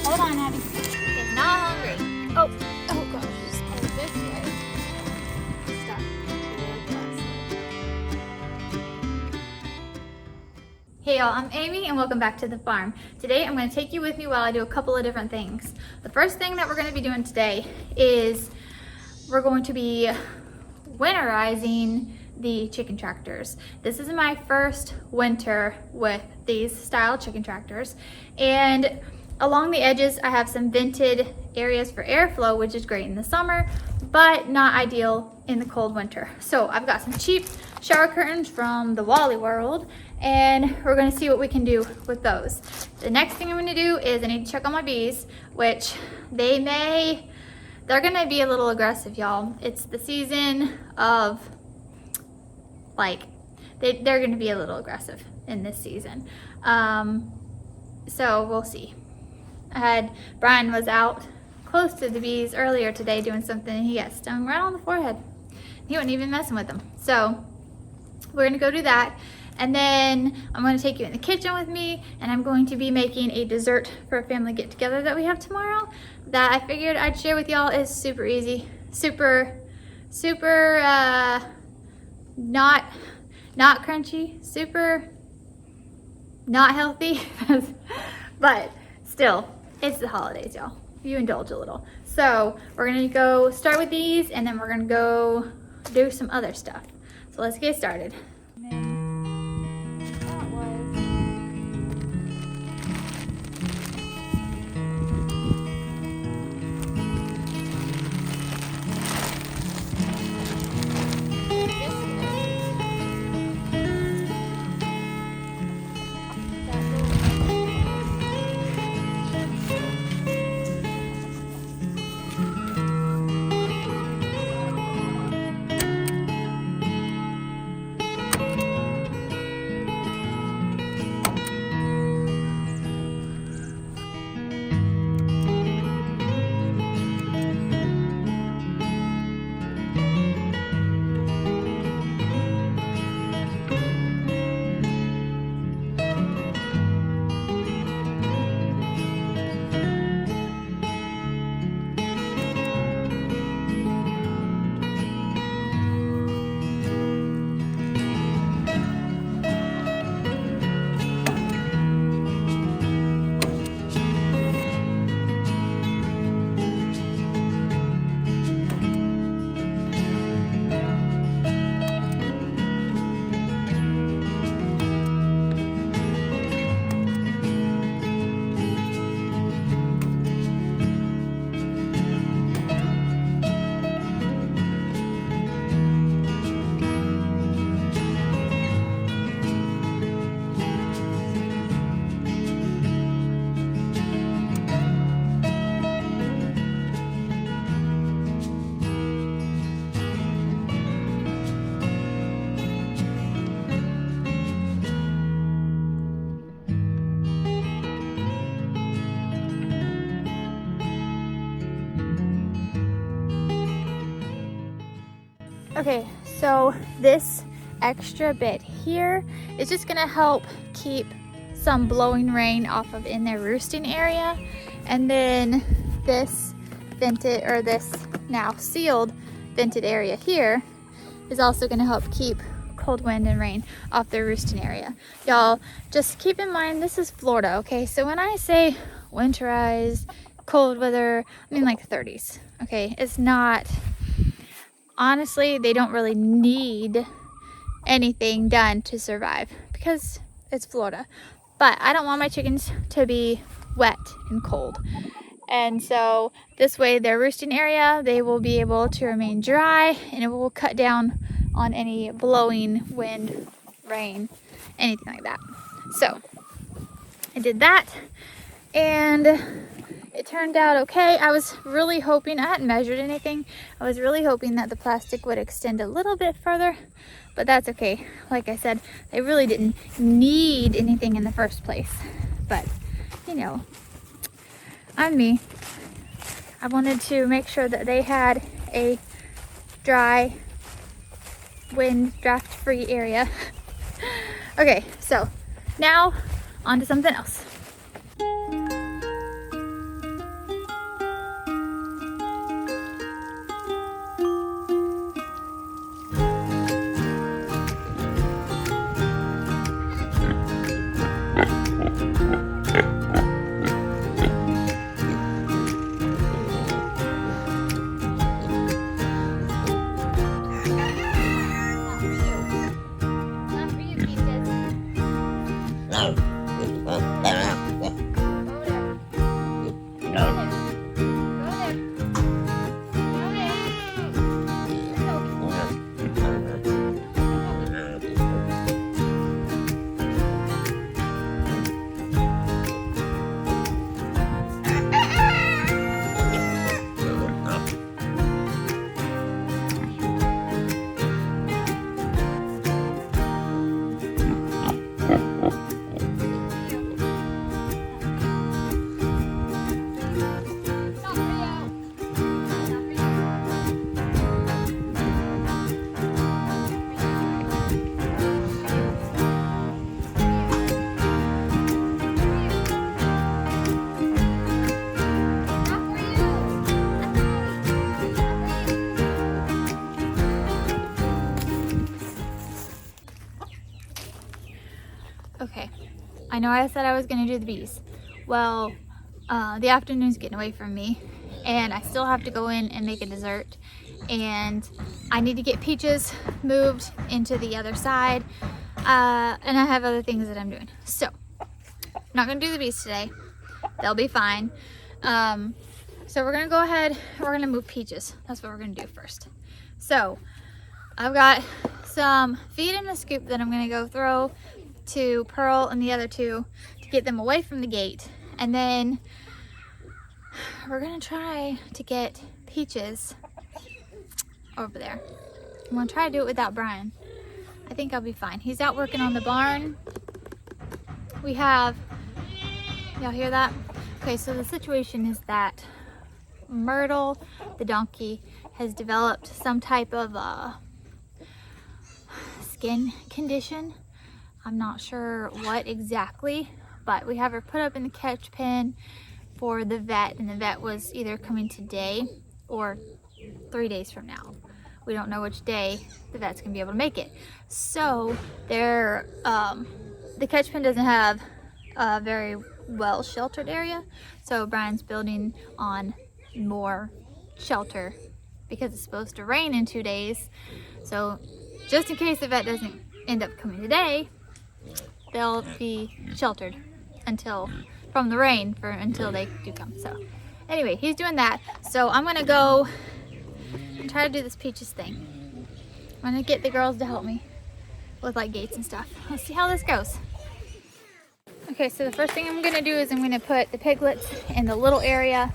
Hold on, Abby. Is not hungry. Oh gosh, just put it this way. Stop. Hey y'all, I'm Amy and welcome back to the farm. Today I'm going to take you with me while I do a couple of different things. The first thing that we're going to be doing today is we're going to be winterizing the chicken tractors. This is my first winter with these style chicken tractors, and along the edges I have some vented areas for airflow, which is great in the summer but not ideal in the cold winter. So I've got some cheap shower curtains from the Wally World and we're going to see what we can do with those. The next thing I'm going to do is I need to check on my bees, which they're going to be a little aggressive, y'all. It's the season of they're going to be a little aggressive in this season. So we'll see. Brian was out close to the bees earlier today doing something and he got stung right on the forehead. He wasn't even messing with them. So we're going to go do that. And then I'm going to take you in the kitchen with me and I'm going to be making a dessert for a family get together that we have tomorrow that I figured I'd share with y'all. Is super easy, super not crunchy, super not healthy, but still, it's the holidays, y'all. You indulge a little. So we're gonna go start with these and then we're gonna go do some other stuff. So let's get started. Okay, so this extra bit here is just gonna help keep some blowing rain off of in their roosting area, and then this vented, or this now sealed vented area here is also gonna help keep cold wind and rain off their roosting area. Y'all, just keep in mind this is Florida, okay? So when I say winterized, cold weather, I mean like 30s, okay? It's not, honestly, they don't really need anything done to survive because it's Florida. But I don't want my chickens to be wet and cold. And so this way their roosting area, they will be able to remain dry and it will cut down on any blowing wind, rain, anything like that. So I did that and it turned out okay. I was really hoping, I hadn't measured anything, I was really hoping that the plastic would extend a little bit further, but that's okay. Like I said, they really didn't need anything in the first place. But, you know, I'm me. I wanted to make sure that they had a dry, wind draft-free area. Okay, so now on to something else. I know I said I was gonna do the bees. Well, the afternoon's getting away from me, and I still have to go in and make a dessert, and I need to get peaches moved into the other side, and I have other things that I'm doing. So, I'm not gonna do the bees today. They'll be fine. So we're gonna go ahead, we're gonna move peaches. That's what we're gonna do first. So, I've got some feed in a scoop that I'm gonna go throw to Pearl and the other two to get them away from the gate. And then we're gonna try to get Peaches over there. I'm gonna try to do it without Brian. I think I'll be fine. He's out working on the barn. We have, y'all hear that? Okay, so the situation is that Myrtle, the donkey, has developed some type of skin condition. I'm not sure what exactly, but we have her put up in the catch pen for the vet, and the vet was either coming today or 3 days from now. We don't know which day the vet's gonna be able to make it. So the catch pen doesn't have a very well sheltered area, so Brian's building on more shelter because it's supposed to rain in 2 days. So just in case the vet doesn't end up coming today, they'll be sheltered from the rain until they do come. So anyway, he's doing that. So I'm gonna go and try to do this Peaches thing. I'm gonna get the girls to help me with like gates and stuff. Let's see how this goes. Okay, so the first thing I'm gonna do is I'm gonna put the piglets in the little area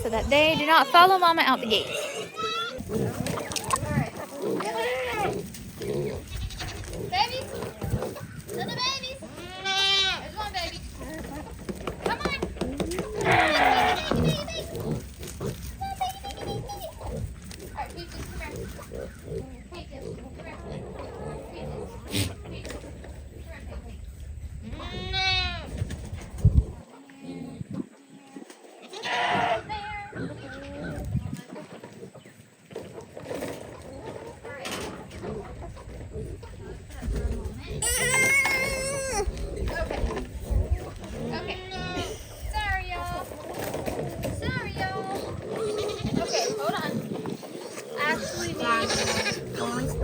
so that they do not follow Mama out the gate. Babies! Little babies! There's one baby. Come on! Baby! Alright, Peaches, come here. Peaches, come here. Peaches, come here,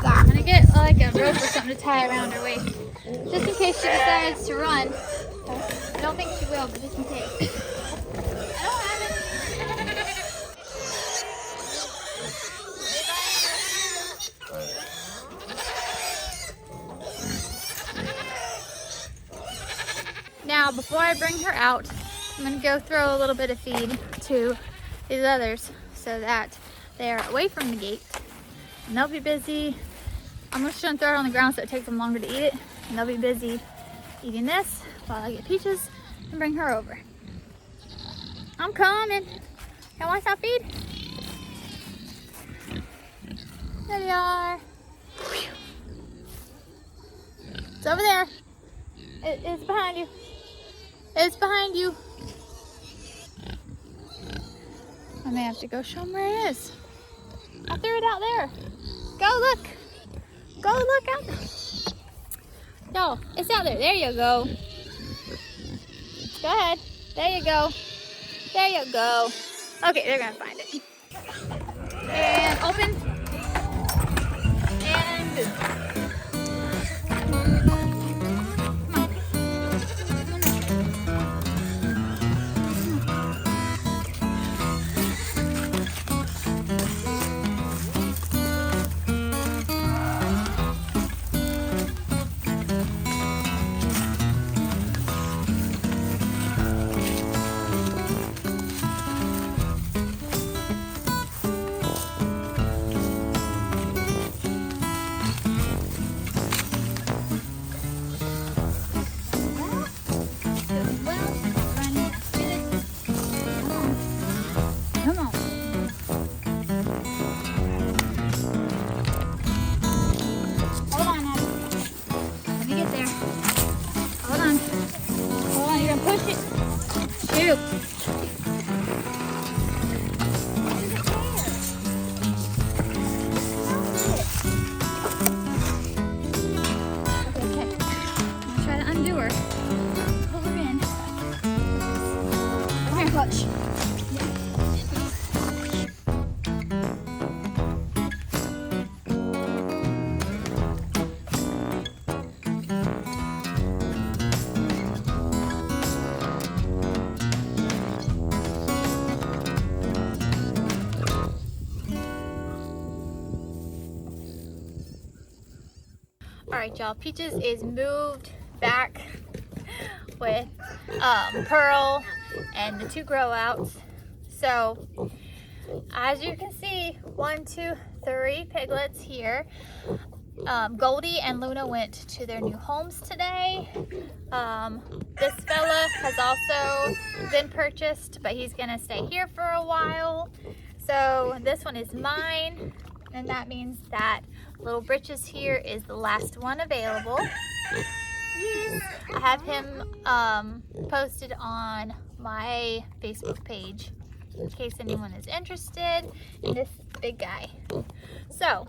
I'm gonna get like a rope or something to tie around her waist, just in case she decides to run. I don't think she will, but just in case. I don't have it. Now, before I bring her out, I'm gonna go throw a little bit of feed to these others so that they're away from the gate. And they'll be busy. I'm just gonna throw it on the ground so it takes them longer to eat it. And they'll be busy eating this while I get Peaches and bring her over. I'm coming. Y'all want some feed? There they are. It's over there. It's behind you. It's behind you. I may have to go show them where it is. I threw it out there. Go look. Go look out there. No, it's out there. There you go. Go ahead. There you go. There you go. Okay, they're gonna find it. And open. And boom. gosh. All right, y'all, Peaches is moved back with Pearl and the 2 grow outs. So as you can see, 1, 2, 3 piglets here. Goldie and Luna went to their new homes today. This fella has also been purchased, but he's gonna stay here for a while. So this one is mine, and that means that Little Britches here is the last one available. I have him posted on my Facebook page in case anyone is interested in this big guy. So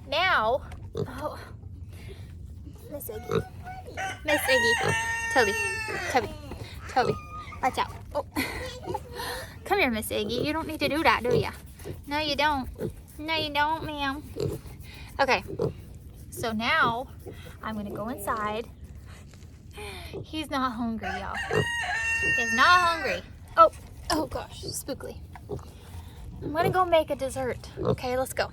now, oh, Miss Iggy, Toby, watch out. Oh. Come here, Miss Iggy. You don't need to do that, do ya? No, you don't. No, you don't, ma'am. Okay, so now I'm gonna go inside. He's not hungry, y'all. He's not hungry. Oh gosh, spookly. I'm gonna go make a dessert. Okay, let's go.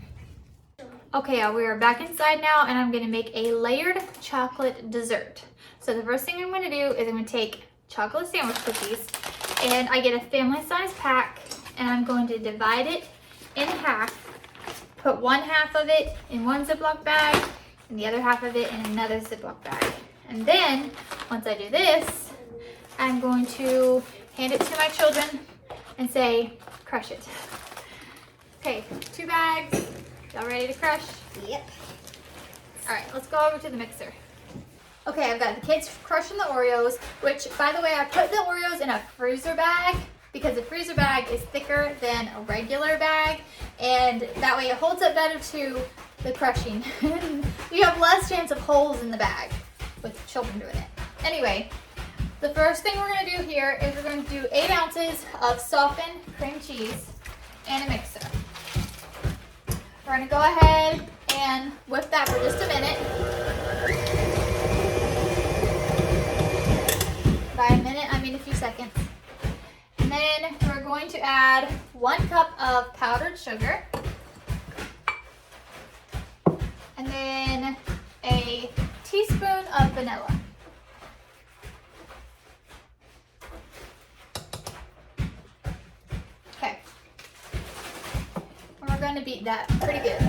Okay, y'all, we are back inside now, and I'm gonna make a layered chocolate dessert. So the first thing I'm gonna do is I'm gonna take chocolate sandwich cookies, and I get a family size pack, and I'm going to divide it in half. Put 1/2 of it in one Ziploc bag and the other half of it in another Ziploc bag. And then, once I do this, I'm going to hand it to my children and say, crush it. Okay, 2 bags. Y'all ready to crush? Yep. All right, let's go over to the mixer. Okay, I've got the kids crushing the Oreos, which, by the way, I put the Oreos in a freezer bag because the freezer bag is thicker than a regular bag, and that way it holds up better to the crushing. You have less chance of holes in the bag with children doing it. Anyway, the first thing we're gonna do here is we're going to do 8 ounces of softened cream cheese and a mixer. We're gonna go ahead and whip that for just a minute. By a minute, I mean a few seconds. And then we're going to add 1 cup of powdered sugar. And then a teaspoon of vanilla. Okay. And we're going to beat that pretty good.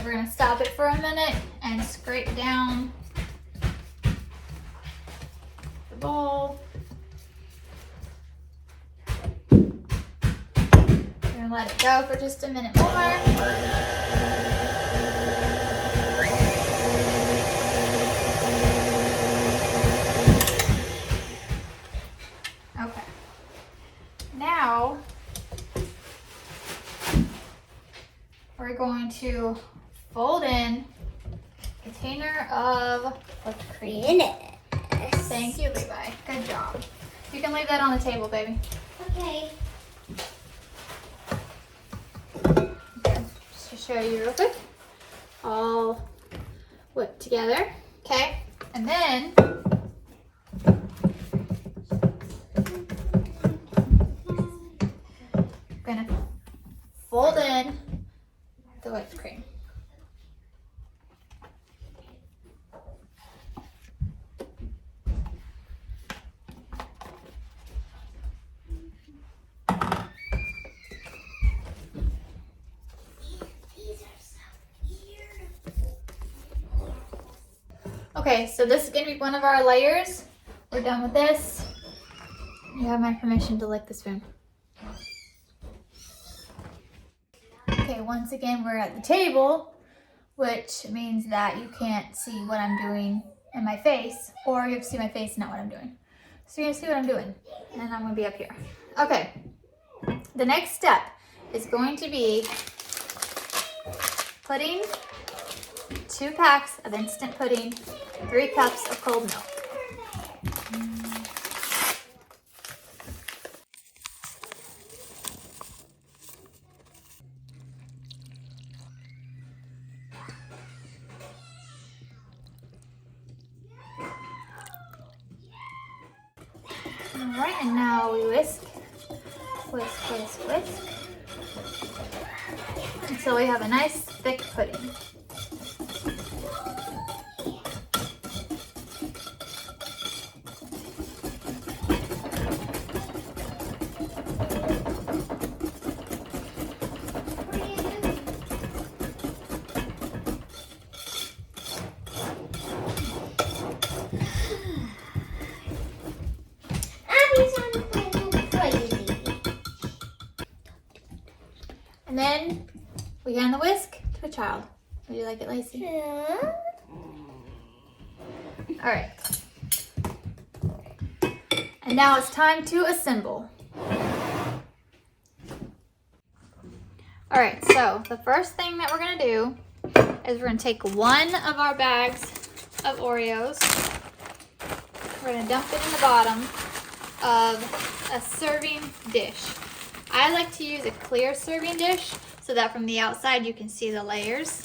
We're going to stop it for a minute and scrape down the bowl. We're going to let it go for just a minute more. Okay. Now we're going to fold in a container of whipped cream. Thank you, Levi. Good job. You can leave that on the table, baby. Okay. Just to show you real quick. All whipped together. Okay. And then I'm gonna fold in the whipped cream. Okay, so this is going to be one of our layers. We're done with this. You have my permission to lick the spoon. Okay, once again, we're at the table, which means that you can't see what I'm doing in my face, or you have to see my face, not what I'm doing. So you're gonna see what I'm doing, and then I'm gonna be up here. Okay, the next step is going to be putting 2 packs of instant pudding, 3 cups of cold milk. All right, and now we whisk, whisk, whisk, whisk, until we have a nice thick pudding. And then we hand the whisk to a child. Would you like it, Lacey? Yeah. All right. And now it's time to assemble. All right, so the first thing that we're gonna do is we're gonna take one of our bags of Oreos. We're gonna dump it in the bottom of a serving dish. I like to use a clear serving dish so that from the outside you can see the layers,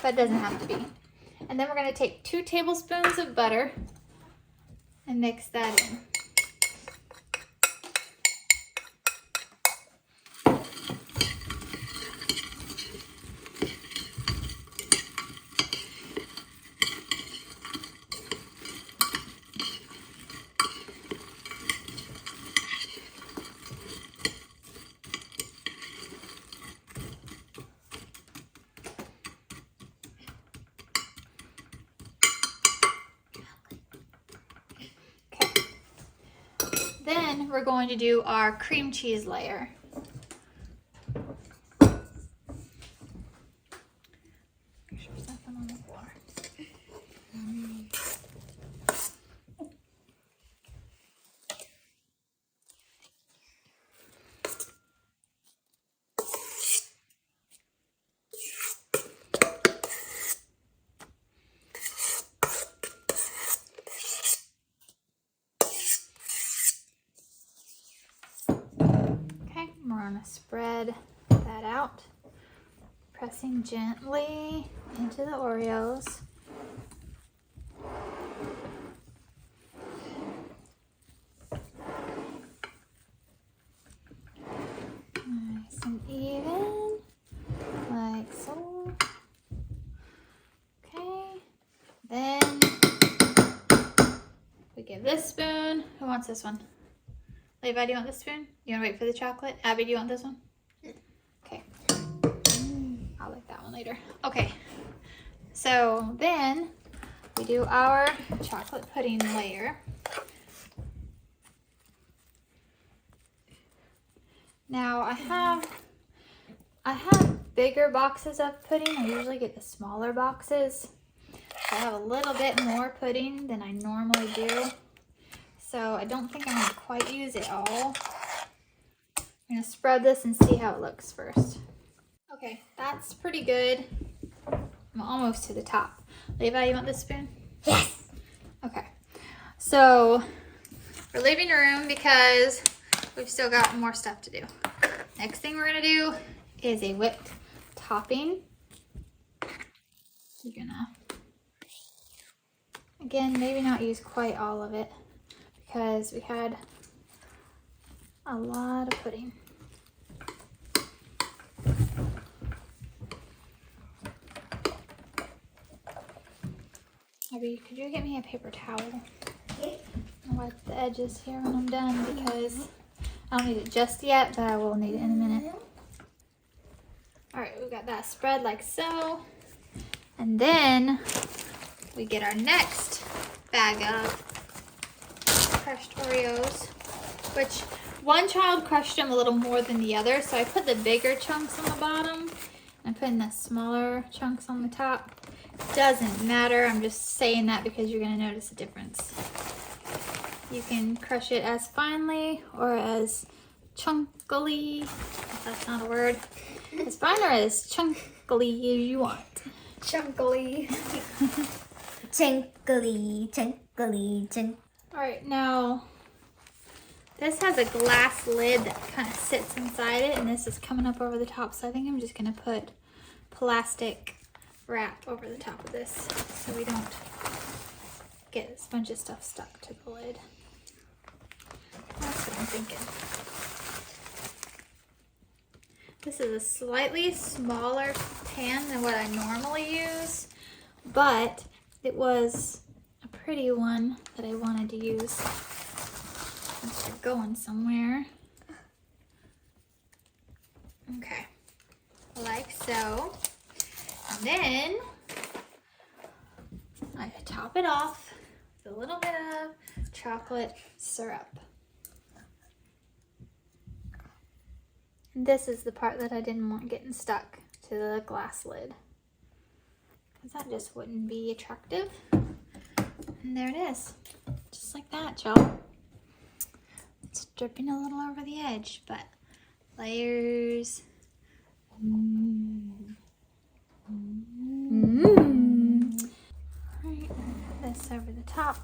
but it doesn't have to be. And then we're gonna take 2 tablespoons of butter and mix that in. Then we're going to do our cream cheese layer. Make sure there's nothing on the floor. We're going to spread that out, pressing gently into the Oreos. Nice and even, like so. Okay, then we give this spoon. Who wants this one? Levi, do you want this spoon? You want to wait for the chocolate? Abby, do you want this one? Okay. I'll like that one later. Okay. So then we do our chocolate pudding layer. Now I have bigger boxes of pudding. I usually get the smaller boxes. I have a little bit more pudding than I normally do. So I don't think I'm going to quite use it all. I'm going to spread this and see how it looks first. Okay, that's pretty good. I'm almost to the top. Levi, you want this spoon? Yes. Okay, so we're leaving the room because we've still got more stuff to do. Next thing we're going to do is a whipped topping. You're going to, again, maybe not use quite all of it, because we had a lot of pudding. Abby, could you get me a paper towel? Okay. I'll wipe the edges here when I'm done, because I don't need it just yet, but I will need it in a minute. All right, we've got that spread like so. And then we get our next bag of crushed Oreos, which one child crushed them a little more than the other, so I put the bigger chunks on the bottom and putting the smaller chunks on the top. Doesn't matter, I'm just saying that because you're going to notice a difference. You can crush it as finely or as chunkily, if that's not a word, as fine or as chunkily as you want. Chunkily. Chinkly, chinkly, chink. All right, now this has a glass lid that kind of sits inside it, and this is coming up over the top, so I think I'm just gonna put plastic wrap over the top of this so we don't get a bunch of stuff stuck to the lid. That's what I'm thinking. This is a slightly smaller pan than what I normally use, but it was a pretty one that I wanted to use since we're going somewhere. Okay, like so. And then I top it off with a little bit of chocolate syrup. And this is the part that I didn't want getting stuck to the glass lid, because that just wouldn't be attractive. And there it is, just like that, y'all. It's dripping a little over the edge, but layers. Right, this over the top,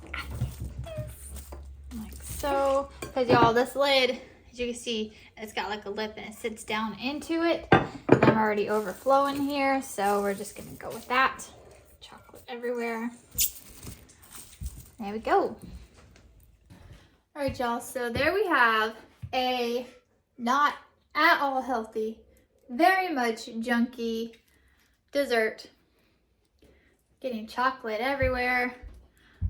like so. Because y'all, this lid, as you can see, it's got like a lip and it sits down into it. And I'm already overflowing here, so we're just gonna go with that. Chocolate everywhere. There we go. All right, y'all, so there we have a not at all healthy, very much junky dessert. Getting chocolate everywhere,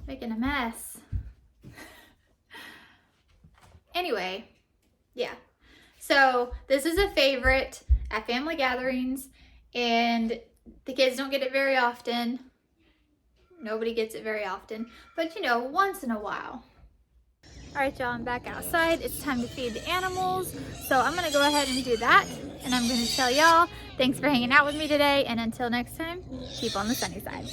making a mess. Anyway, yeah. So this is a favorite at family gatherings, and the kids don't get it very often. Nobody gets it very often, but you know, once in a while. All right, y'all, I'm back outside. It's time to feed the animals. So I'm gonna go ahead and do that. And I'm gonna tell y'all, thanks for hanging out with me today. And until next time, keep on the sunny side.